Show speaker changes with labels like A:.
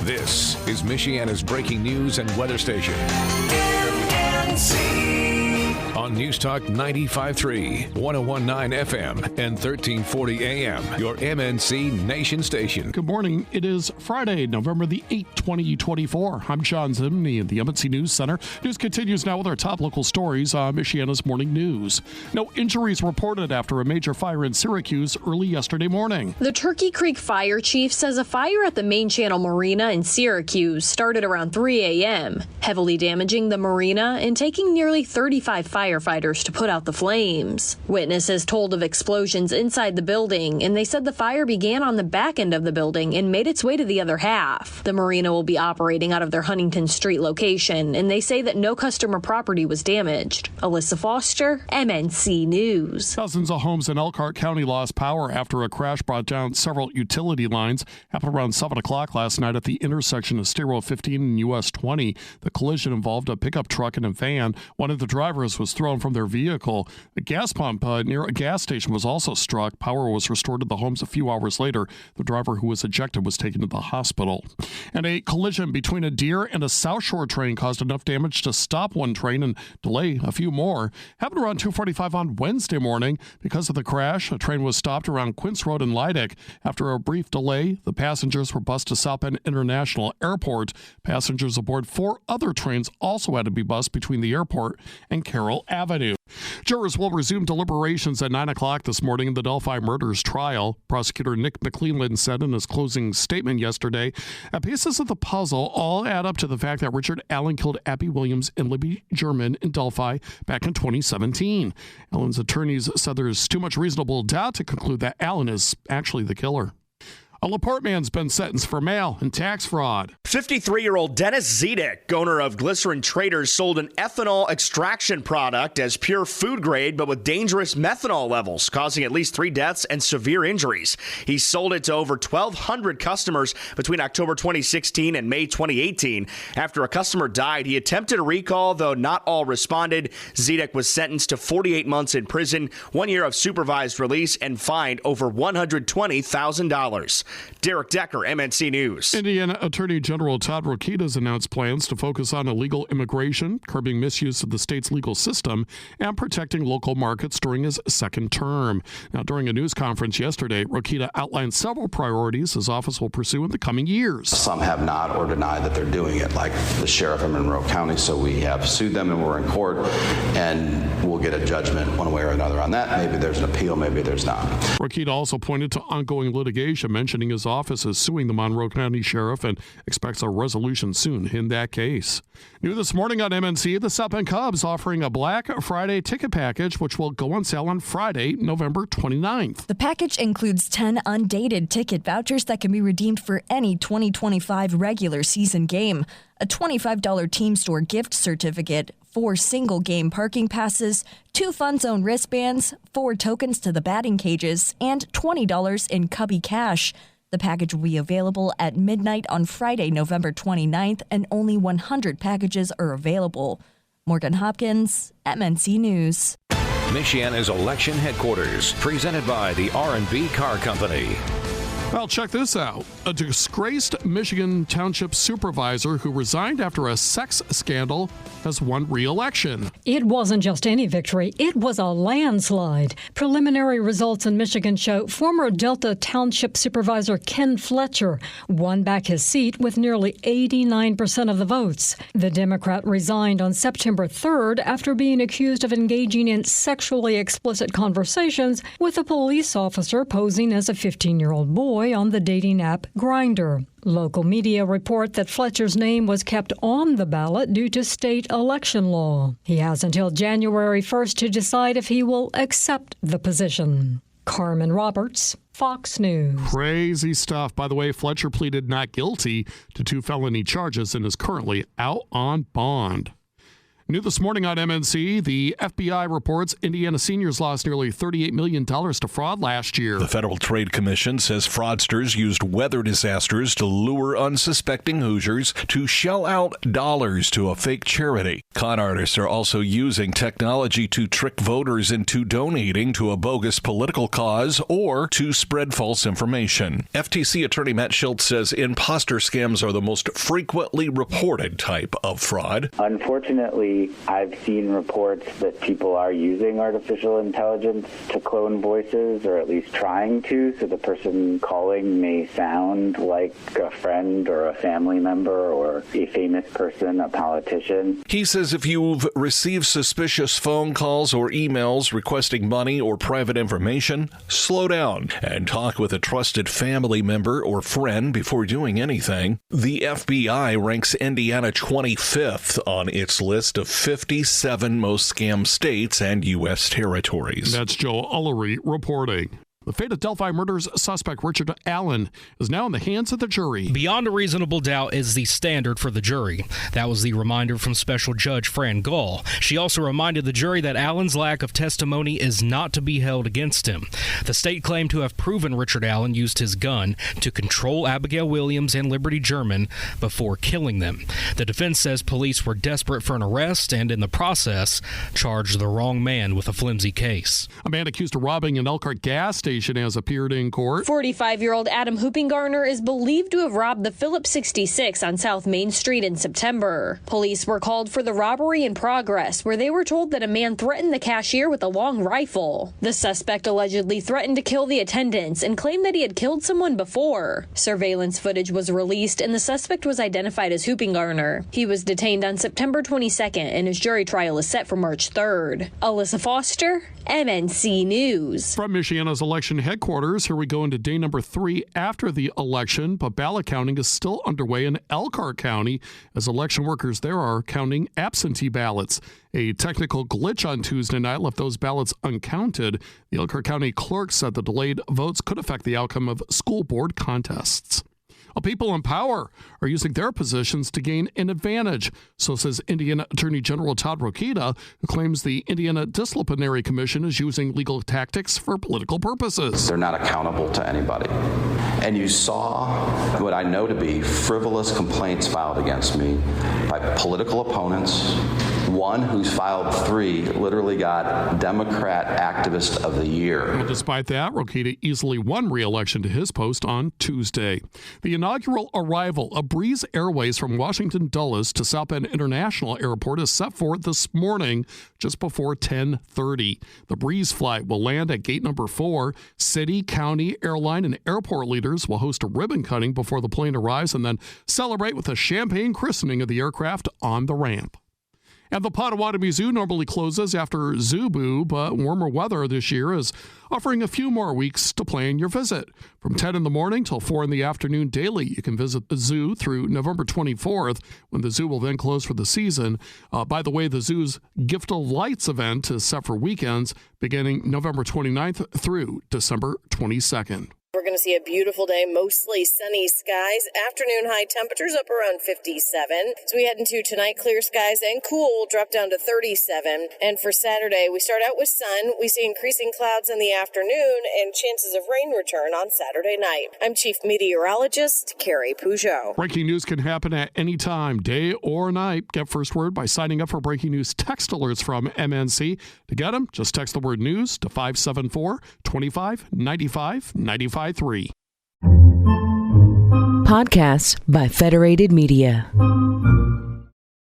A: This is Michiana's breaking news and weather station. MNC. On News Talk 95.3, 101.9 FM, and 1340 AM, your MNC Nation station.
B: Good morning. It is Friday, November the 8th, 2024. I'm John Zimney at the MNC News Center. News continues now with our top local stories on Michiana's Morning News. No injuries reported after a major fire in Syracuse early yesterday morning.
C: The Turkey Creek Fire Chief says a fire at the Main Channel Marina in Syracuse started around 3 a.m., heavily damaging the marina and taking nearly 35 firefighters to put out the flames. Witnesses told of explosions inside the building, and they said the fire began on the back end of the building and made its way to the other half. The marina will be operating out of their Huntington Street location, and they say that no customer property was damaged. Alyssa Foster, MNC News.
B: Dozens of homes in Elkhart County lost power after a crash brought down several utility lines. Happened around 7 o'clock last night at the intersection of State Road 15 and US 20. The collision involved a pickup truck and a van. One of the drivers was thrown from their vehicle. A gas pump near a gas station was also struck. Power was restored to the homes a few hours later. The driver who was ejected was taken to the hospital. And a collision between a deer and a South Shore train caused enough damage to stop one train and delay a few more. Happened around 2:45 on Wednesday morning. Because of the crash, a train was stopped around Quince Road in Leidick. After a brief delay, the passengers were bused to South Bend International Airport. Passengers aboard 4 other trains also had to be bused between the airport and Carroll Avenue. Jurors will resume deliberations at 9 o'clock this morning in the Delphi murders trial. Prosecutor Nick McClelland said in his closing statement yesterday, pieces of the puzzle all add up to the fact that Richard Allen killed Abby Williams and Libby German in Delphi back in 2017. Allen's attorneys said there's too much reasonable doubt to conclude that Allen is actually the killer. A LaPorte man's been sentenced for mail and tax fraud.
D: 53-year-old Dennis Zedek, owner of Glycerin Traders, sold an ethanol extraction product as pure food grade, but with dangerous methanol levels, causing at least 3 deaths and severe injuries. He sold it to over 1,200 customers between October 2016 and May 2018. After a customer died, he attempted a recall, though not all responded. Zedek was sentenced to 48 months in prison, 1 year of supervised release, and fined over $120,000. Derek Decker, MNC News.
B: Indiana Attorney General Todd Rokita has announced plans to focus on illegal immigration, curbing misuse of the state's legal system, and protecting local markets during his second term. Now, during a news conference yesterday, Rokita outlined several priorities his office will pursue in the coming years.
E: Some have not or denied that they're doing it, like the sheriff of Monroe County, so we have sued them and we're in court, and we'll get a judgment one way or another on that. Maybe there's an appeal, maybe there's not.
B: Rokita also pointed to ongoing litigation, mentioning his office is suing the Monroe County Sheriff and expects a resolution soon in that case. New this morning on MNC, the South Bend Cubs offering a Black Friday ticket package, which will go on sale on Friday, November 29th.
F: The package includes 10 undated ticket vouchers that can be redeemed for any 2025 regular season game, a $25 team store gift certificate, 4 single game parking passes, 2 Fun Zone wristbands, 4 tokens to the batting cages, and $20 in Cubby cash. The package will be available at midnight on Friday, November 29th, and only 100 packages are available. Morgan Hopkins, MNC News.
A: Michiana's election headquarters, presented by the R&B Car Company.
B: Well, check this out. A disgraced Michigan Township supervisor who resigned after a sex scandal has won re-election.
G: It wasn't just any victory. It was a landslide. Preliminary results in Michigan show former Delta Township Supervisor Ken Fletcher won back his seat with nearly 89% of the votes. The Democrat resigned on September 3rd after being accused of engaging in sexually explicit conversations with a police officer posing as a 15-year-old boy on the dating app Grindr. Local media report that Fletcher's name was kept on the ballot due to state election law. He has until January 1st to decide if he will accept the position. Carmen Roberts, Fox News.
B: Crazy stuff. By the way, Fletcher pleaded not guilty to 2 felony charges and is currently out on bond. New this morning on MNC, the FBI reports Indiana seniors lost nearly $38 million to fraud last year.
A: The Federal Trade Commission says fraudsters used weather disasters to lure unsuspecting Hoosiers to shell out dollars to a fake charity. Con artists are also using technology to trick voters into donating to a bogus political cause or to spread false information. FTC Attorney Matt Schultz says imposter scams are the most frequently reported type of fraud.
H: Unfortunately, I've seen reports that people are using artificial intelligence to clone voices, or at least trying to, so the person calling may sound like a friend or a family member or a famous person, a politician.
A: He says if you've received suspicious phone calls or emails requesting money or private information, slow down and talk with a trusted family member or friend before doing anything. The FBI ranks Indiana 25th on its list of 57 most scam states and U.S. territories.
B: That's Joe Ullery reporting. The fate of Delphi murders suspect Richard Allen is now in the hands of the jury.
I: Beyond a reasonable doubt is the standard for the jury. That was the reminder from Special Judge Fran Gall. She also reminded the jury that Allen's lack of testimony is not to be held against him. The state claimed to have proven Richard Allen used his gun to control Abigail Williams and Liberty German before killing them. The defense says police were desperate for an arrest and, in the process, charged the wrong man with a flimsy case.
B: A man accused of robbing an Elkhart gas station has appeared in court.
C: 45-year-old Adam Hoopingarner is believed to have robbed the Phillips 66 on South Main Street in September. Police were called for the robbery in progress, where they were told that a man threatened the cashier with a long rifle. The suspect allegedly threatened to kill the attendants and claimed that he had killed someone before. Surveillance footage was released, and the suspect was identified as Hoopingarner. He was detained on September 22nd, and his jury trial is set for March 3rd. Alyssa Foster, MNC News.
B: From Michiana's election headquarters, here we go into day number 3 after the election, but ballot counting is still underway in Elkhart County as election workers there are counting absentee ballots. A technical glitch on Tuesday night left those ballots uncounted. The Elkhart County clerk said the delayed votes could affect the outcome of school board contests. People in power are using their positions to gain an advantage, so says Indiana Attorney General Todd Rokita, who claims the Indiana Disciplinary Commission is using legal tactics for political purposes.
E: They're not accountable to anybody. And you saw what I know to be frivolous complaints filed against me by political opponents. One who's filed 3 literally got Democrat Activist of the Year.
B: Well, despite that, Rokita easily won re-election to his post on Tuesday. The inaugural arrival of Breeze Airways from Washington Dulles to South Bend International Airport is set for this morning just before 10:30. The Breeze flight will land at gate number 4. City, county, airline, and airport leaders will host a ribbon cutting before the plane arrives and then celebrate with a champagne christening of the aircraft on the ramp. And the Potawatomi Zoo normally closes after Zoo Boo, but warmer weather this year is offering a few more weeks to plan your visit. From 10 in the morning till 4 in the afternoon daily, you can visit the zoo through November 24th, when the zoo will then close for the season. By the way, the zoo's Gift of Lights event is set for weekends beginning November 29th through December 22nd.
J: We're going to see a beautiful day, mostly sunny skies. Afternoon high temperatures up around 57. So we head into tonight, clear skies and cool, drop down to 37. And for Saturday, we start out with sun. We see increasing clouds in the afternoon and chances of rain return on Saturday night. I'm Chief Meteorologist Carrie Peugeot.
B: Breaking news can happen at any time, day or night. Get first word by signing up for Breaking News text alerts from MNC. To get them, just text the word news to 574-25-95-95.
K: Podcasts by Federated Media.